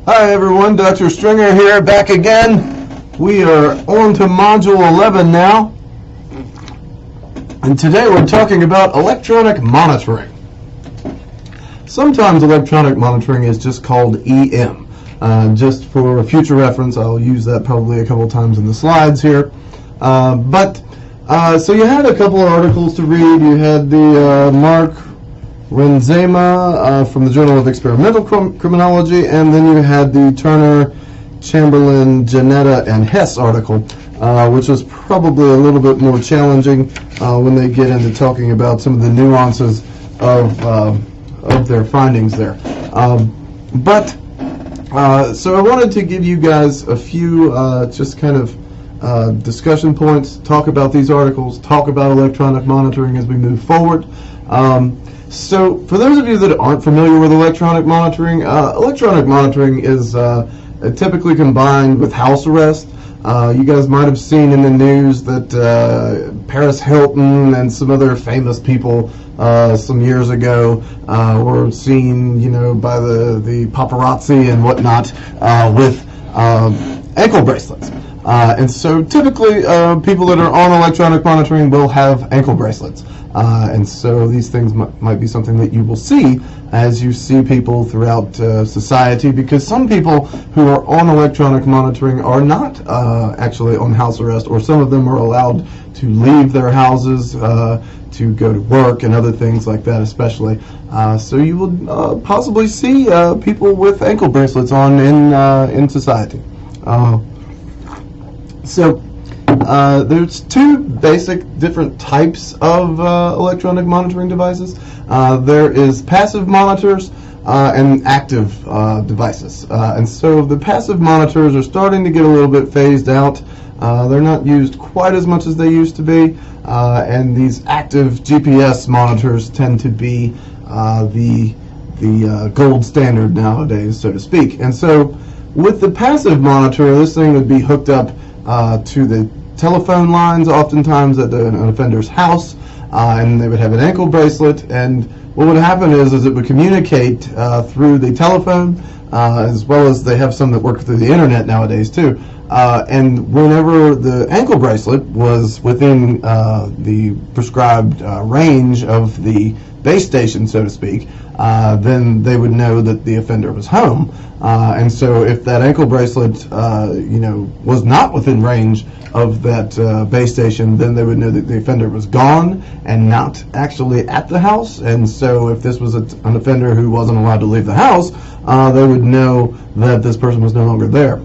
Hi everyone, Dr. Stringer here, back again. We are on to Module 11 now. And today we're talking about electronic monitoring. Sometimes electronic monitoring is just called EM. Just for future reference, I'll use that probably a couple times in the slides here. So you had a couple of articles to read. You had the Mark Renzema from the Journal of Experimental Criminology, and then you had the Turner, Chamberlain, Janetta, and Hess article, which was probably a little bit more challenging when they get into talking about some of the nuances of their findings there. So I wanted to give you guys a few just kind of discussion points, talk about these articles, talk about electronic monitoring as we move forward. So for those of you that aren't familiar with electronic monitoring is typically combined with house arrest. You guys might have seen in the news that Paris Hilton and some other famous people some years ago were seen, by the paparazzi and whatnot with ankle bracelets. And so typically people that are on electronic monitoring will have ankle bracelets. And so these things might be something that you will see as you see people throughout society, because some people who are on electronic monitoring are not actually on house arrest, or some of them are allowed to leave their houses to go to work and other things like that especially. So you will possibly see people with ankle bracelets on in society. There's two basic different types of electronic monitoring devices. There is passive monitors and active devices. And so the passive monitors are starting to get a little bit phased out. They're not used quite as much as they used to be. And these active GPS monitors tend to be the gold standard nowadays, so to speak. And so with the passive monitor, this thing would be hooked up to the telephone lines, oftentimes at an offender's house, and they would have an ankle bracelet, and what would happen is it would communicate through the telephone, as well as they have some that work through the internet nowadays too, and whenever the ankle bracelet was within the prescribed range of the base station, so to speak, then they would know that the offender was home. And so if that ankle bracelet, was not within range of that base station, then they would know that the offender was gone and not actually at the house. And so if this was an offender who wasn't allowed to leave the house, they would know that this person was no longer there.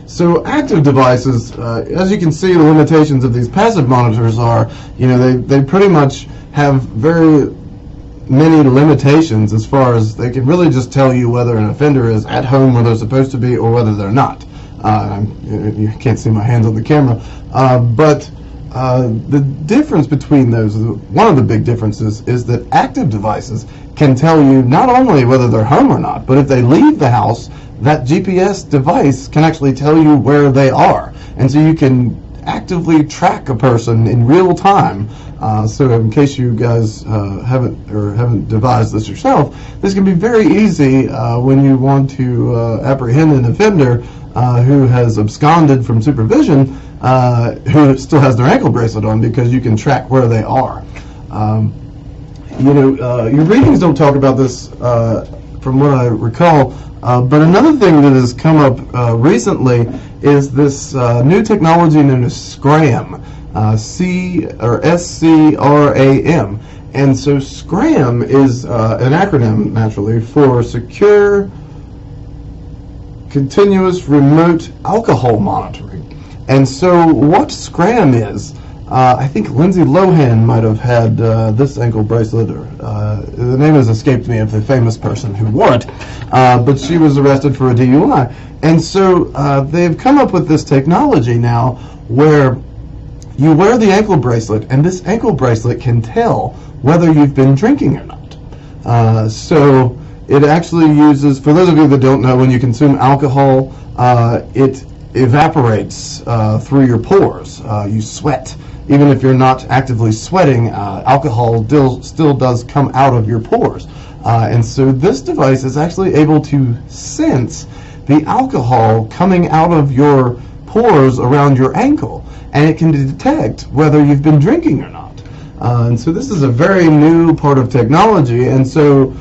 So active devices, as you can see, the limitations of these passive monitors are, they pretty much have very many limitations as far as they can really just tell you whether an offender is at home where they're supposed to be or whether they're not. You can't see my hands on the camera, but the difference between those, one of the big differences, is that active devices can tell you not only whether they're home or not, but if they leave the house, that GPS device can actually tell you where they are, and so you can actively track a person in real time. So in case you guys haven't devised this yourself, this can be very easy when you want to apprehend an offender who has absconded from supervision, who still has their ankle bracelet on, because you can track where they are. Your readings don't talk about this from what I recall, but another thing that has come up recently is this new technology known as SCRAM, SCRAM. And so SCRAM is an acronym, naturally, for Secure Continuous Remote Alcohol Monitoring. And so what SCRAM is, I think Lindsay Lohan might have had this ankle bracelet, or the name has escaped me of the famous person who wore it, but she was arrested for a DUI. And so they've come up with this technology now where you wear the ankle bracelet, and this ankle bracelet can tell whether you've been drinking or not. So it actually uses, for those of you that don't know, when you consume alcohol, it evaporates through your pores. You sweat. Even if you're not actively sweating, alcohol still does come out of your pores. And so this device is actually able to sense the alcohol coming out of your pores around your ankle, and it can detect whether you've been drinking or not. And so this is a very new part of technology, and so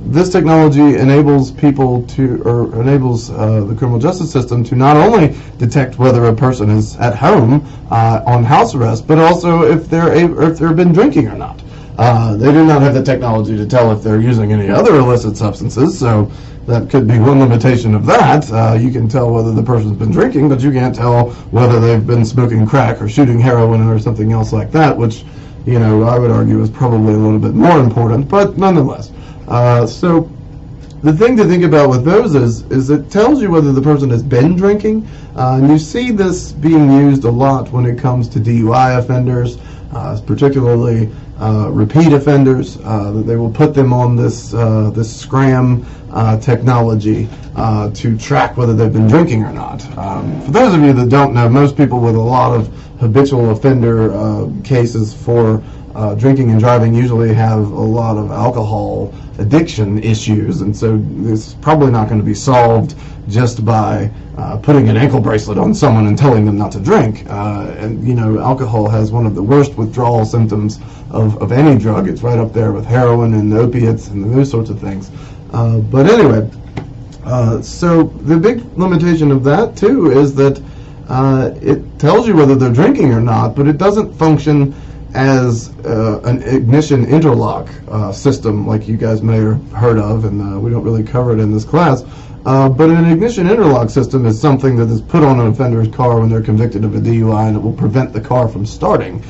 this technology enables people to, or enables the criminal justice system to not only detect whether a person is at home on house arrest, but also if they've been drinking or not. They do not have the technology to tell if they're using any other illicit substances, so that could be one limitation of that. You can tell whether the person's been drinking, but you can't tell whether they've been smoking crack or shooting heroin or something else like that, which, I would argue is probably a little bit more important, but nonetheless. So the thing to think about with those is it tells you whether the person has been drinking, and you see this being used a lot when it comes to DUI offenders, particularly repeat offenders. That they will put them on this scram technology to track whether they've been drinking or not. For those of you that don't know, most people with a lot of habitual offender cases for drinking and driving usually have a lot of alcohol addiction issues, and so it's probably not going to be solved just by putting an ankle bracelet on someone and telling them not to drink. Alcohol has one of the worst withdrawal symptoms of any drug. It's right up there with heroin and opiates and those sorts of things. But anyway, so the big limitation of that too is that it tells you whether they're drinking or not, but it doesn't function as an ignition interlock system like you guys may have heard of, and we don't really cover it in this class. But an ignition interlock system is something that is put on an offender's car when they're convicted of a DUI, and it will prevent the car from starting,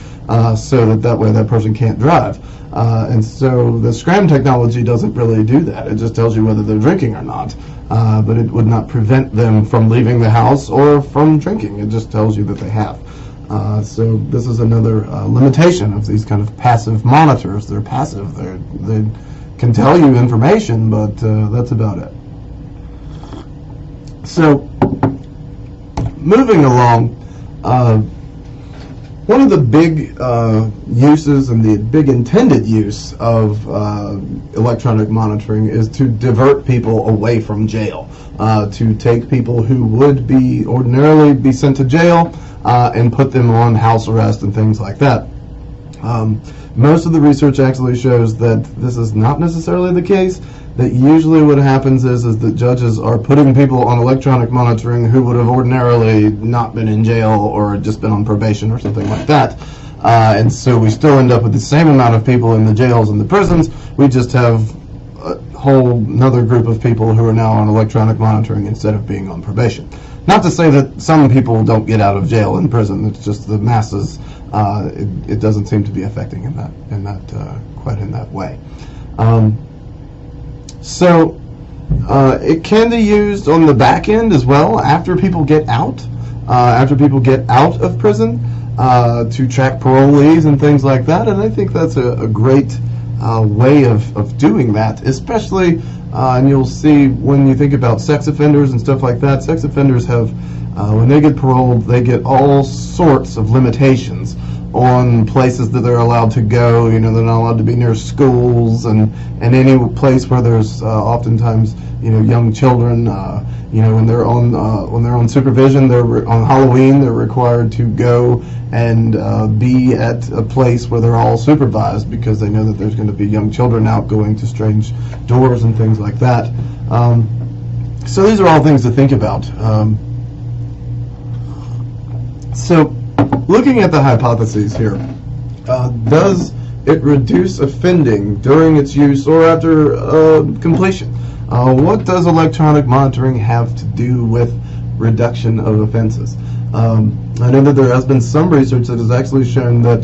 so that way that person can't drive. And so the scram technology doesn't really do that. It just tells you whether they're drinking or not, but it would not prevent them from leaving the house or from drinking. It just tells you that they have. So this is another limitation of these kind of passive monitors. They're passive. They can tell you information, but that's about it. So, moving along, one of the big uses and the big intended use of electronic monitoring is to divert people away from jail, to take people who would ordinarily be sent to jail and put them on house arrest and things like that. Most of the research actually shows that this is not necessarily the case. That usually what happens is that judges are putting people on electronic monitoring who would have ordinarily not been in jail or just been on probation or something like that. And so we still end up with the same amount of people in the jails and the prisons. We just have a whole another group of people who are now on electronic monitoring instead of being on probation. Not to say that some people don't get out of jail and prison. It's just the masses. It doesn't seem to be affecting quite in that way. So it can be used on the back end as well after people get out of prison to track parolees and things like that. And I think that's a great way of doing that, especially and you'll see when you think about sex offenders and stuff like that. Sex offenders have when they get paroled, they get all sorts of limitations on places that they're allowed to go. They're not allowed to be near schools and any place where there's oftentimes young children. When they're on supervision, they're on Halloween. They're required to go and be at a place where they're all supervised because they know that there's going to be young children out going to strange doors and things like that. So these are all things to think about. So looking at the hypotheses here, does it reduce offending during its use or after completion? What does electronic monitoring have to do with reduction of offenses? I know that there has been some research that has actually shown that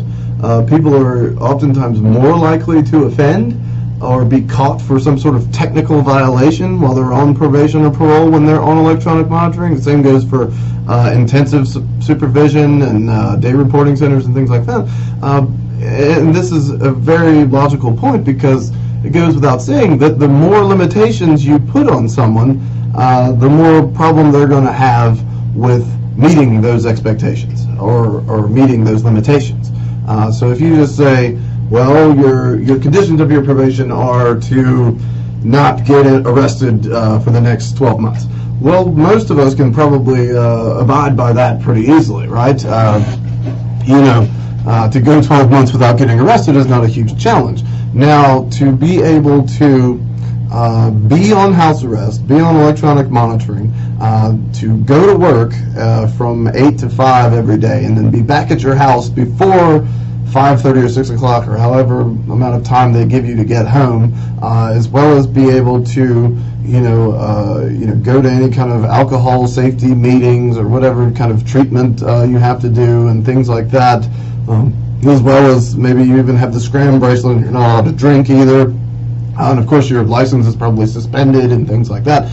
people are oftentimes more likely to offend or be caught for some sort of technical violation while they're on probation or parole when they're on electronic monitoring. The same goes for intensive supervision and day reporting centers and things like that. And this is a very logical point because it goes without saying that the more limitations you put on someone, the more problem they're going to have with meeting those expectations or meeting those limitations. So if you just say, well, your conditions of your probation are to not get arrested for the next 12 months. Well, most of us can probably abide by that pretty easily, right? To go 12 months without getting arrested is not a huge challenge. Now, to be able to be on house arrest, be on electronic monitoring, to go to work from 8 to 5 every day, and then be back at your house before 5:30 or 6 o'clock, or however amount of time they give you to get home, as well as be able to, go to any kind of alcohol safety meetings or whatever kind of treatment you have to do and things like that, as well as maybe you even have the scram bracelet and you're not allowed to drink either. And of course your license is probably suspended and things like that.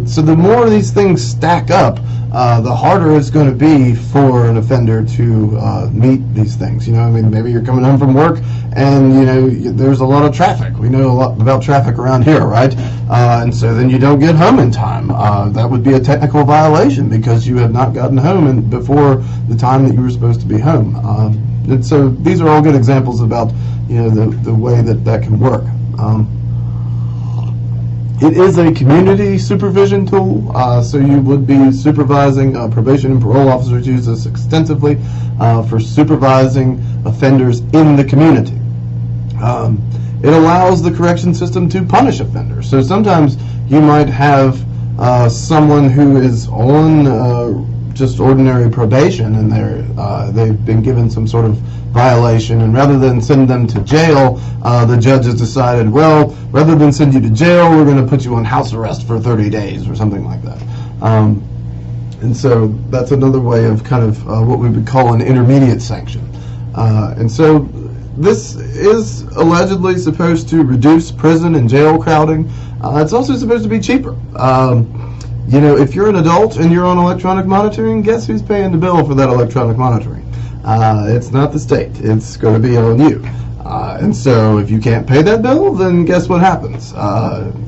So the more these things stack up, the harder it's going to be for an offender to meet these things. Maybe you're coming home from work and, there's a lot of traffic. We know a lot about traffic around here, right? And so then you don't get home in time. That would be a technical violation because you have not gotten home before the time that you were supposed to be home. And so these are all good examples about, the way that can work. It is a community supervision tool, so you would be supervising. Probation and parole officers use this extensively for supervising offenders in the community. It allows the correction system to punish offenders. So sometimes you might have someone who is on just ordinary probation and they've been given some sort of violation, and rather than send them to jail, the judge has decided, well, rather than send you to jail, we're going to put you on house arrest for 30 days or something like that. And so that's another way of kind of what we would call an intermediate sanction. And so this is allegedly supposed to reduce prison and jail crowding. It's also supposed to be cheaper. If you're an adult and you're on electronic monitoring, guess who's paying the bill for that electronic monitoring? It's not the state. It's going to be on you. And so if you can't pay that bill, then guess what happens?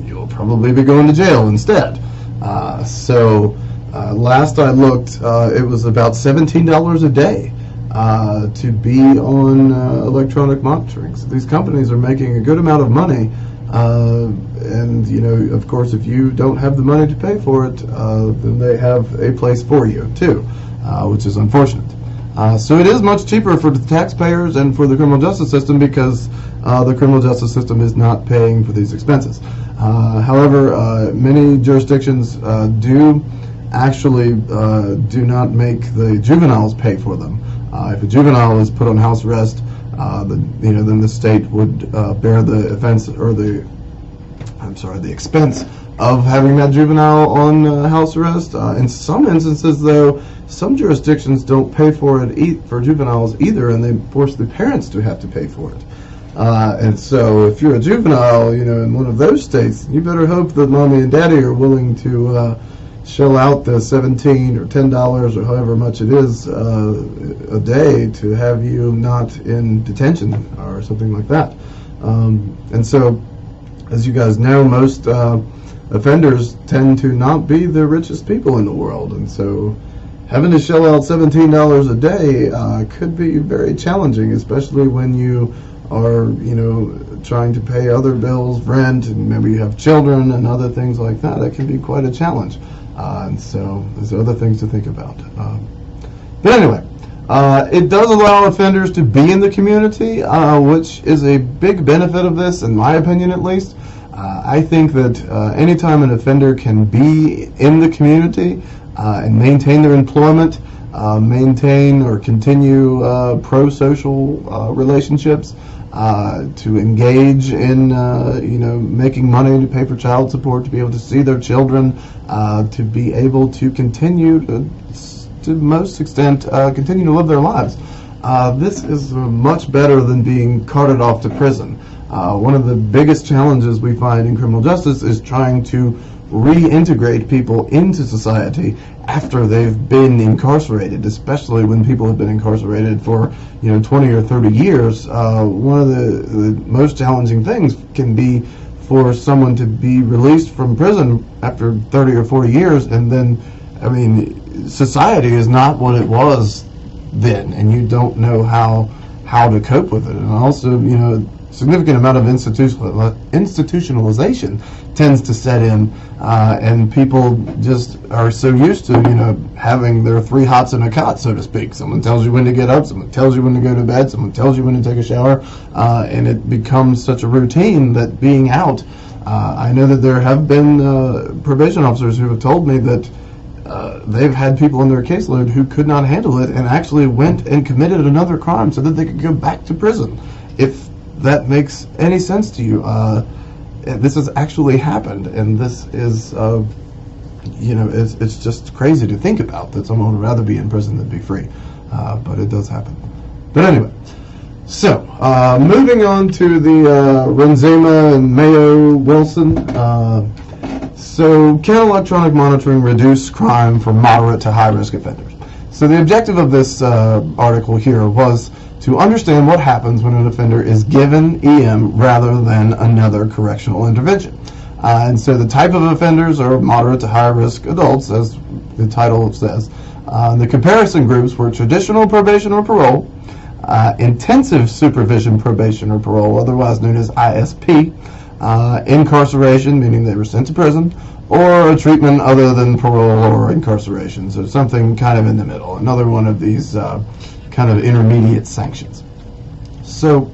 You'll probably be going to jail instead. Last I looked, it was about $17 a day to be on electronic monitoring. So these companies are making a good amount of money. And of course, if you don't have the money to pay for it, then they have a place for you too, which is unfortunate. So it is much cheaper for the taxpayers and for the criminal justice system because the criminal justice system is not paying for these expenses. However, many jurisdictions do actually do not make the juveniles pay for them. If a juvenile is put on house arrest, then the state would bear the offense or the expense of having that juvenile on house arrest. In some instances, though, some jurisdictions don't pay for it for juveniles either, and they force the parents to have to pay for it. And so, if you're a juvenile, in one of those states, you better hope that mommy and daddy are willing to shell out the $17 or $10 or however much it is a day to have you not in detention or something like that. And so, as you guys know, most offenders tend to not be the richest people in the world, and so having to shell out $17 a day could be very challenging, especially when you are, trying to pay other bills, rent, and maybe you have children and other things like that. It can be quite a challenge. And so there's other things to think about. But anyway, it does allow offenders to be in the community, which is a big benefit of this, in my opinion at least. I think that anytime an offender can be in the community and maintain their employment, maintain or continue pro-social relationships, to engage in making money to pay for child support, to be able to see their children, to be able to continue to most extent continue to live their lives. This is much better than being carted off to prison. One of the biggest challenges we find in criminal justice is trying to reintegrate people into society after they've been incarcerated, especially when people have been incarcerated for 20 or 30 years. One of the most challenging things can be for someone to be released from prison after 30 or 40 years, and then, society is not what it was then, and you don't know how how to cope with it. And also, significant amount of institutionalization tends to set in, and people just are so used to, having their 3 hots in a cot, so to speak. Someone tells you when to get up, someone tells you when to go to bed, someone tells you when to take a shower, and it becomes such a routine that being out, I know that there have been probation officers who have told me that they've had people in their caseload who could not handle it and actually went and committed another crime so that they could go back to prison. If that makes any sense to you, this has actually happened, and this is, it's just crazy to think about that someone would rather be in prison than be free, but it does happen. But anyway, so moving on to the Renzema and Mayo Wilson. So can electronic monitoring reduce crime for moderate to high-risk offenders? So the objective of this article here was to understand what happens when an offender is given EM rather than another correctional intervention. And so the type of offenders are moderate to high-risk adults, as the title says. The comparison groups were traditional probation or parole, intensive supervision probation or parole, otherwise known as ISP, incarceration, meaning they were sent to prison, or a treatment other than parole or incarceration, so something kind of in the middle, another one of these kind of intermediate sanctions. So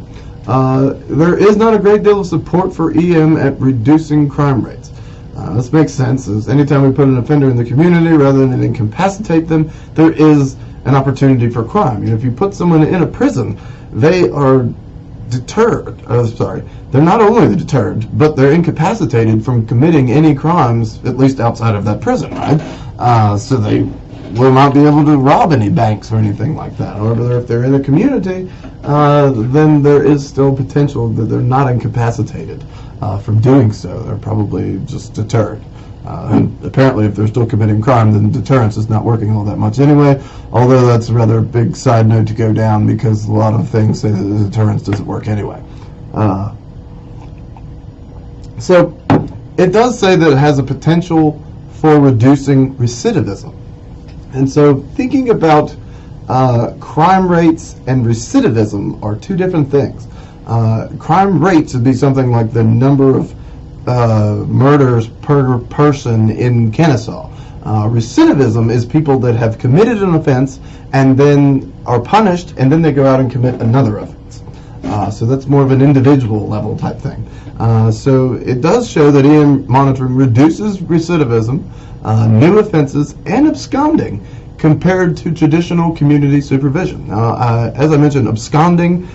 there is not a great deal of support for EM at reducing crime rates. This makes sense, as anytime we put an offender in the community rather than incapacitate them, there is an opportunity for crime. If you put someone in a prison, they are deterred. They're not only deterred, but they're incapacitated from committing any crimes, at least outside of that prison, right? So they will not be able to rob any banks or anything like that. However, if they're in a community, then there is still potential that they're not incapacitated from doing so. They're probably just deterred. And apparently, if they're still committing crime, then deterrence is not working all that much anyway, although that's a rather big side note to go down because a lot of things say that the deterrence doesn't work anyway. So it does say that it has a potential for reducing recidivism. And so thinking about crime rates and recidivism are two different things. Crime rates would be something like the number of murders per person in Kennesaw. Recidivism is people that have committed an offense and then are punished and then they go out and commit another offense. So that's more of an individual level type thing. So it does show that EM monitoring reduces recidivism, new offenses, and absconding compared to traditional community supervision. Now, as I mentioned, absconding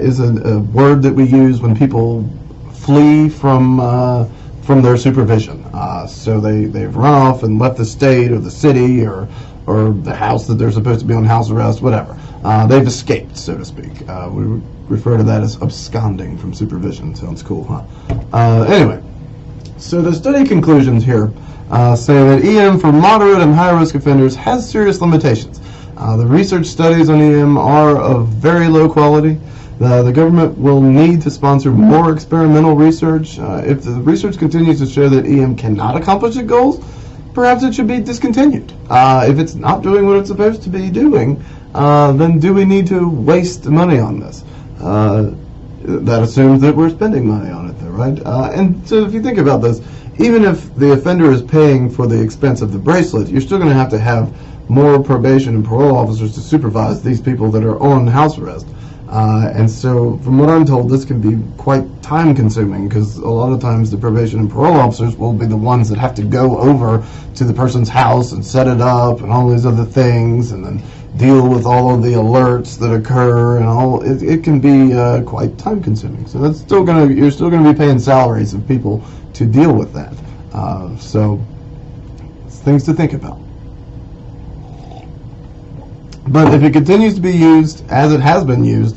is a word that we use when people flee from their supervision. So they've run off and left the state or the city or the house that they're supposed to be on house arrest, whatever. They've escaped, so to speak. We refer to that as absconding from supervision. Sounds cool, huh? Anyway, so the study conclusions here say that EM for moderate and high-risk offenders has serious limitations. The research studies on EM are of very low quality. The government will need to sponsor more experimental research. If the research continues to show that EM cannot accomplish its goals, perhaps it should be discontinued. If it's not doing what it's supposed to be doing, then do we need to waste money on this? That assumes that we're spending money on it, though, right? And so if you think about this, even if the offender is paying for the expense of the bracelet, you're still going to have more probation and parole officers to supervise these people that are on house arrest. And so, from what I'm told, this can be quite time-consuming because a lot of times the probation and parole officers will be the ones that have to go over to the person's house and set it up and all these other things, and then deal with all of the alerts that occur and all. It can be quite time-consuming. So that's you're still gonna be paying salaries of people to deal with that. So it's things to think about. But if it continues to be used as it has been used,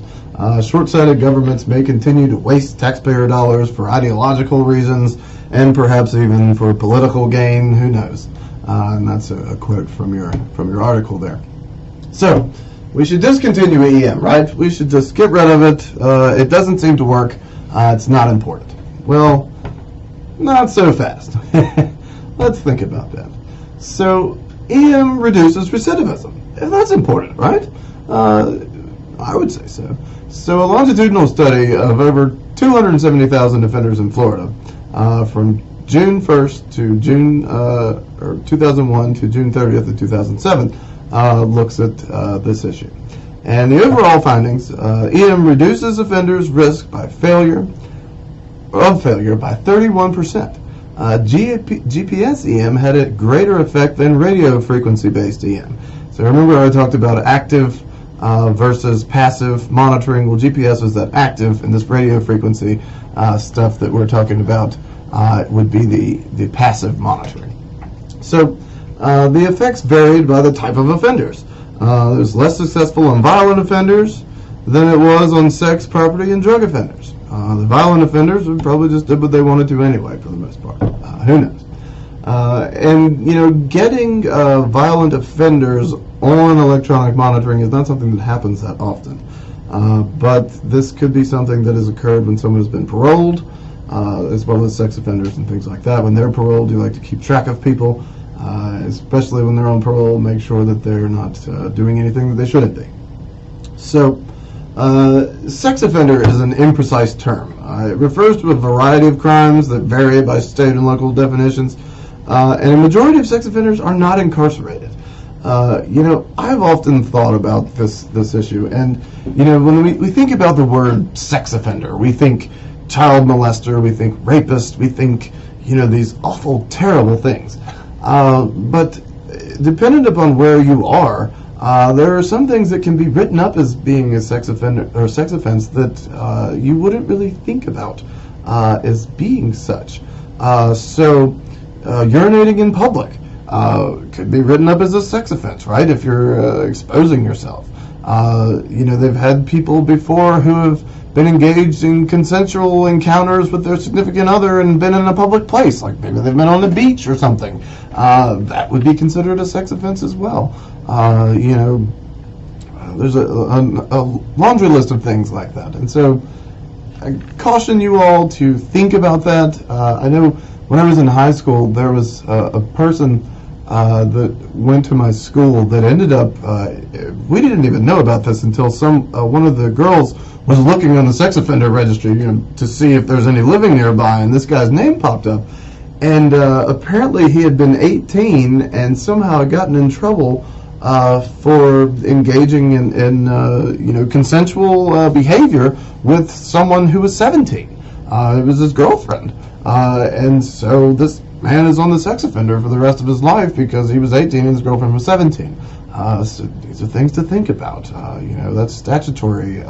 short-sighted governments may continue to waste taxpayer dollars for ideological reasons and perhaps even for political gain. Who knows? And that's a quote from your article there. So we should discontinue EM, right? We should just get rid of it. It doesn't seem to work. It's not important. Well, not so fast. Let's think about that. So EM reduces recidivism. That's important, right? I would say so. So a longitudinal study of over 270,000 offenders in Florida from June 1st to June or 2001 to June 30th of 2007 looks at this issue. And the overall findings, EM reduces offenders' risk by failure by 31%. GPS EM had a greater effect than radio frequency-based EM. So remember I talked about active versus passive monitoring. Well, GPS was that active, and this radio frequency stuff that we're talking about would be the passive monitoring. So the effects varied by the type of offenders. It was less successful on violent offenders than it was on sex, property, and drug offenders. The violent offenders probably just did what they wanted to anyway, for the most part. Who knows? And getting violent offenders on electronic monitoring is not something that happens that often. But this could be something that has occurred when someone has been paroled, as well as sex offenders and things like that. When they're paroled, you like to keep track of people, especially when they're on parole, make sure that they're not doing anything that they shouldn't be. So, sex offender is an imprecise term. It refers to a variety of crimes that vary by state and local definitions, and a majority of sex offenders are not incarcerated. I've often thought about this issue, and when we think about the word sex offender, we think child molester, we think rapist, we think these awful, terrible things. But dependent upon where you are, there are some things that can be written up as being a sex offender or sex offense that you wouldn't really think about as being such. So urinating in public could be written up as a sex offense, right? If you're exposing yourself. They've had people before who have been engaged in consensual encounters with their significant other and been in a public place, like maybe they've been on the beach or something. That would be considered a sex offense as well. There's a laundry list of things like that. And so I caution you all to think about that. I know when I was in high school, there was a person that went to my school that ended up, we didn't even know about this until one of the girls was looking on the sex offender registry to see if there's any living nearby, and this guy's name popped up. And apparently he had been 18 and somehow had gotten in trouble for engaging in consensual behavior with someone who was 17. It was his girlfriend. And so this man is on the sex offender for the rest of his life because he was 18 and his girlfriend was 17. So these are things to think about. That's statutory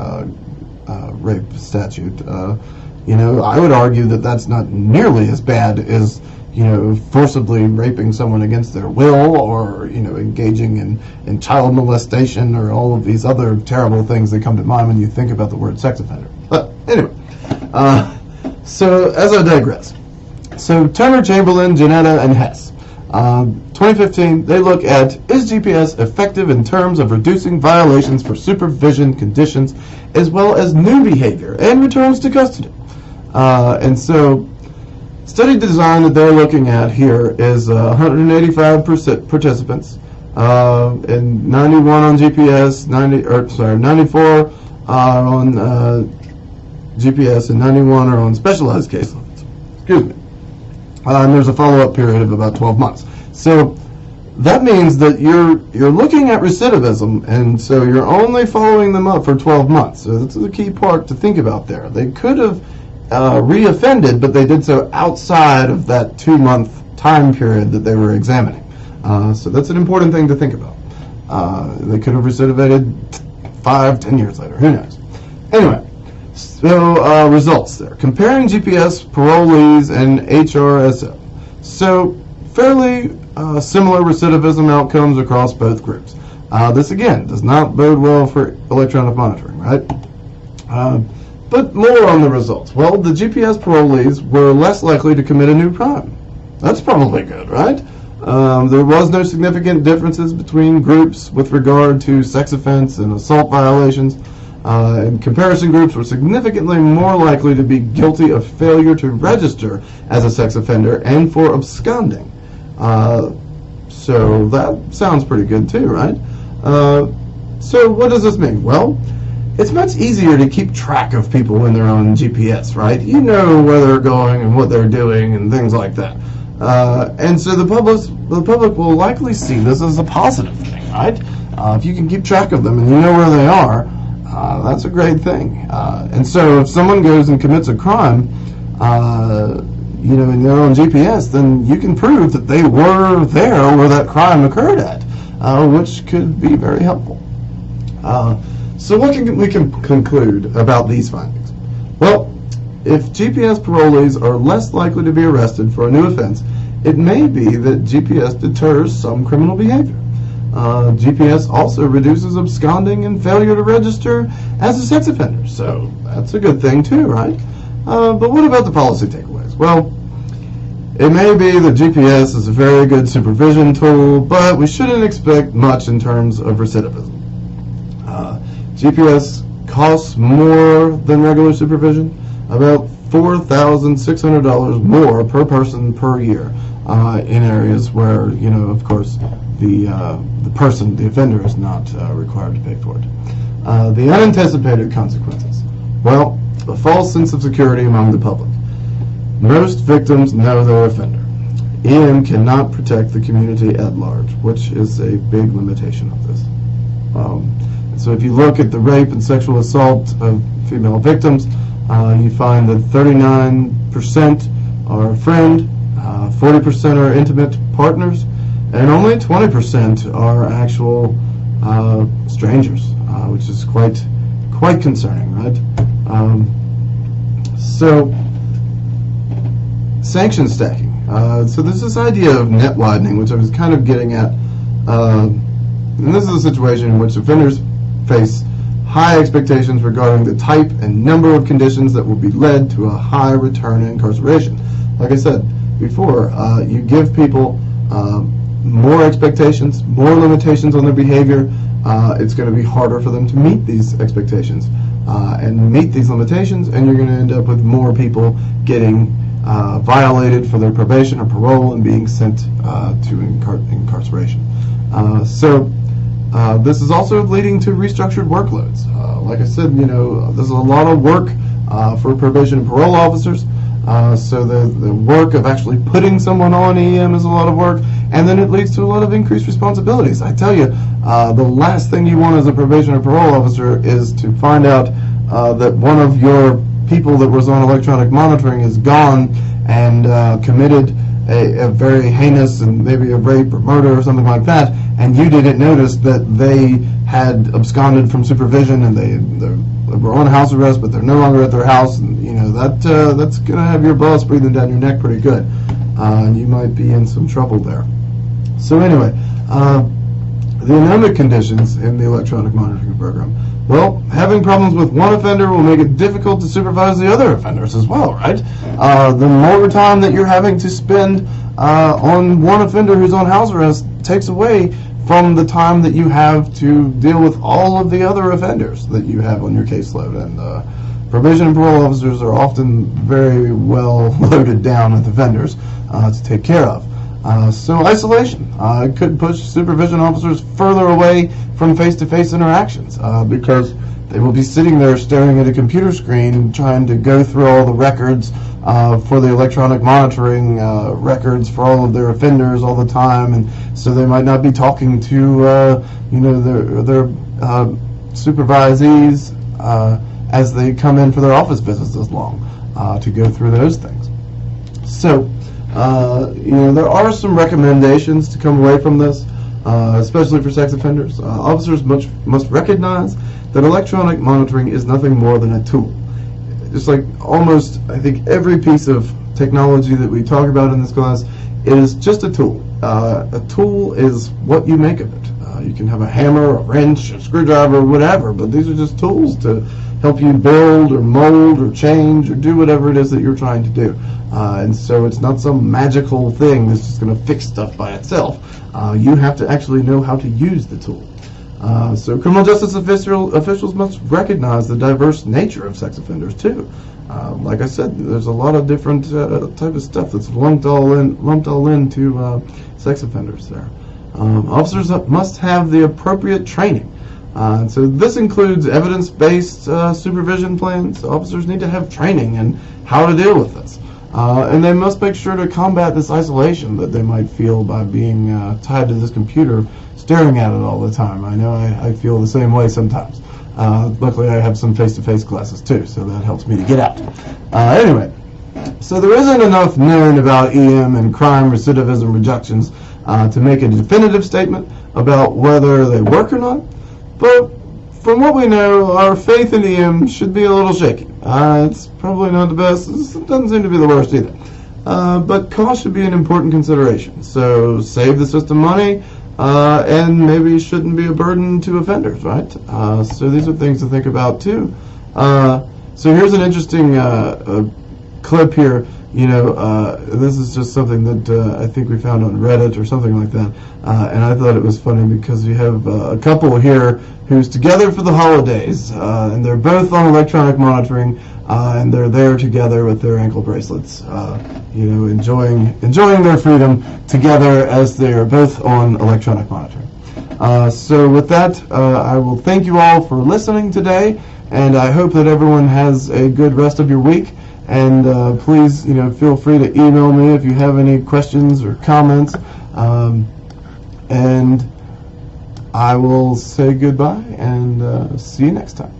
rape statute. I would argue that that's not nearly as bad as forcibly raping someone against their will, or engaging in child molestation, or all of these other terrible things that come to mind when you think about the word sex offender. But anyway, so as I digress, so Turner, Chamberlain, Janetta, and Hess, 2015, they look at, is GPS effective in terms of reducing violations for supervision conditions as well as new behavior and returns to custody? And so study design that they're looking at here is 185 participants, and 91 on GPS, 94 on GPS, and 91 are on specialized case limits. Excuse me. And there's a follow-up period of about 12 months. So that means that you're looking at recidivism, and so you're only following them up for 12 months. So that's the key part to think about there. They could have reoffended, but they did so outside of that 2-month time period that they were examining. So that's an important thing to think about. They could have recidivated 5-10 years later. Who knows? Anyway, so results there. Comparing GPS, parolees, and HRSO. So fairly similar recidivism outcomes across both groups. This, again, does not bode well for electronic monitoring, right? But more on the results. Well, the GPS parolees were less likely to commit a new crime. That's probably good, right? There was no significant differences between groups with regard to sex offense and assault violations. And comparison groups were significantly more likely to be guilty of failure to register as a sex offender and for absconding. So that sounds pretty good too, right? So what does this mean? Well, it's much easier to keep track of people when they're on GPS, right? You know where they're going and what they're doing and things like that. And so the public will likely see this as a positive thing, right? If you can keep track of them and you know where they are, that's a great thing. And so if someone goes and commits a crime, and they're on GPS, then you can prove that they were there where that crime occurred at, which could be very helpful. So what can we conclude about these findings? Well, if GPS parolees are less likely to be arrested for a new offense, it may be that GPS deters some criminal behavior. GPS also reduces absconding and failure to register as a sex offender, so that's a good thing too, right? But what about the policy takeaways? Well, it may be that GPS is a very good supervision tool, but we shouldn't expect much in terms of recidivism. GPS costs more than regular supervision, about $4,600 more per person per year in areas where, of course, the offender is not required to pay for it. The unanticipated consequences. Well, a false sense of security among the public. Most victims know their offender. EM cannot protect the community at large, which is a big limitation of this. So if you look at the rape and sexual assault of female victims, you find that 39% are a friend, 40% are intimate partners, and only 20% are actual strangers, which is quite concerning, right? So sanction stacking. So there's this idea of net widening, which I was kind of getting at. And this is a situation in which offenders face high expectations regarding the type and number of conditions that will be led to a high return to incarceration. Like I said before, you give people more expectations, more limitations on their behavior. It's going to be harder for them to meet these expectations and meet these limitations, and you're going to end up with more people getting violated for their probation or parole and being sent to incarceration. So this is also leading to restructured workloads. Like I said, there's a lot of work for probation and parole officers. So the work of actually putting someone on EM is a lot of work, and then it leads to a lot of increased responsibilities. I tell you, the last thing you want as a probation or parole officer is to find out that one of your people that was on electronic monitoring is gone and committed a very heinous and maybe a rape or murder or something like that, and you didn't notice that they had absconded from supervision and they were on house arrest, but they're no longer at their house, and that's going to have your boss breathing down your neck pretty good, and you might be in some trouble there. So anyway, the anomic conditions in the electronic monitoring program. Well, having problems with one offender will make it difficult to supervise the other offenders as well, right? The more time that you're having to spend on one offender who's on house arrest takes away from the time that you have to deal with all of the other offenders that you have on your caseload. And probation and parole officers are often very well loaded down with offenders to take care of. So isolation could push supervision officers further away from face-to-face interactions because they will be sitting there staring at a computer screen trying to go through all the records for the electronic monitoring records for all of their offenders all the time, and so they might not be talking to their supervisees as they come in for their office visits as long to go through those things. So there are some recommendations to come away from this, especially for sex offenders. Officers must recognize that electronic monitoring is nothing more than a tool. Just like almost, I think, every piece of technology that we talk about in this class, it is just a tool. A tool is what you make of it. You can have a hammer, a wrench, a screwdriver, whatever, but these are just tools to help you build or mold or change or do whatever it is that you're trying to do. And so it's not some magical thing that's just going to fix stuff by itself. You have to actually know how to use the tool. So criminal justice officials must recognize the diverse nature of sex offenders too. Like I said, there's a lot of different type of stuff that's lumped all into sex offenders there. Officers must have the appropriate training And so this includes evidence-based supervision plans. Officers need to have training in how to deal with this. And they must make sure to combat this isolation that they might feel by being tied to this computer, staring at it all the time. I know I feel the same way sometimes. Luckily, I have some face-to-face classes too, so that helps me to get out. Anyway, so there isn't enough known about EM and crime recidivism reductions to make a definitive statement about whether they work or not. But from what we know, our faith in EM should be a little shaky. It's probably not the best. It doesn't seem to be the worst either. But cost should be an important consideration. So save the system money, and maybe shouldn't be a burden to offenders, right? So these are things to think about too. So here's an interesting clip here. This is just something that I think we found on Reddit or something like that, and I thought it was funny because you have a couple here who's together for the holidays, and they're both on electronic monitoring, and they're there together with their ankle bracelets, enjoying their freedom together as they are both on electronic monitoring. So with that, I will thank you all for listening today, and I hope that everyone has a good rest of your week. And please, feel free to email me if you have any questions or comments. And I will say goodbye and see you next time.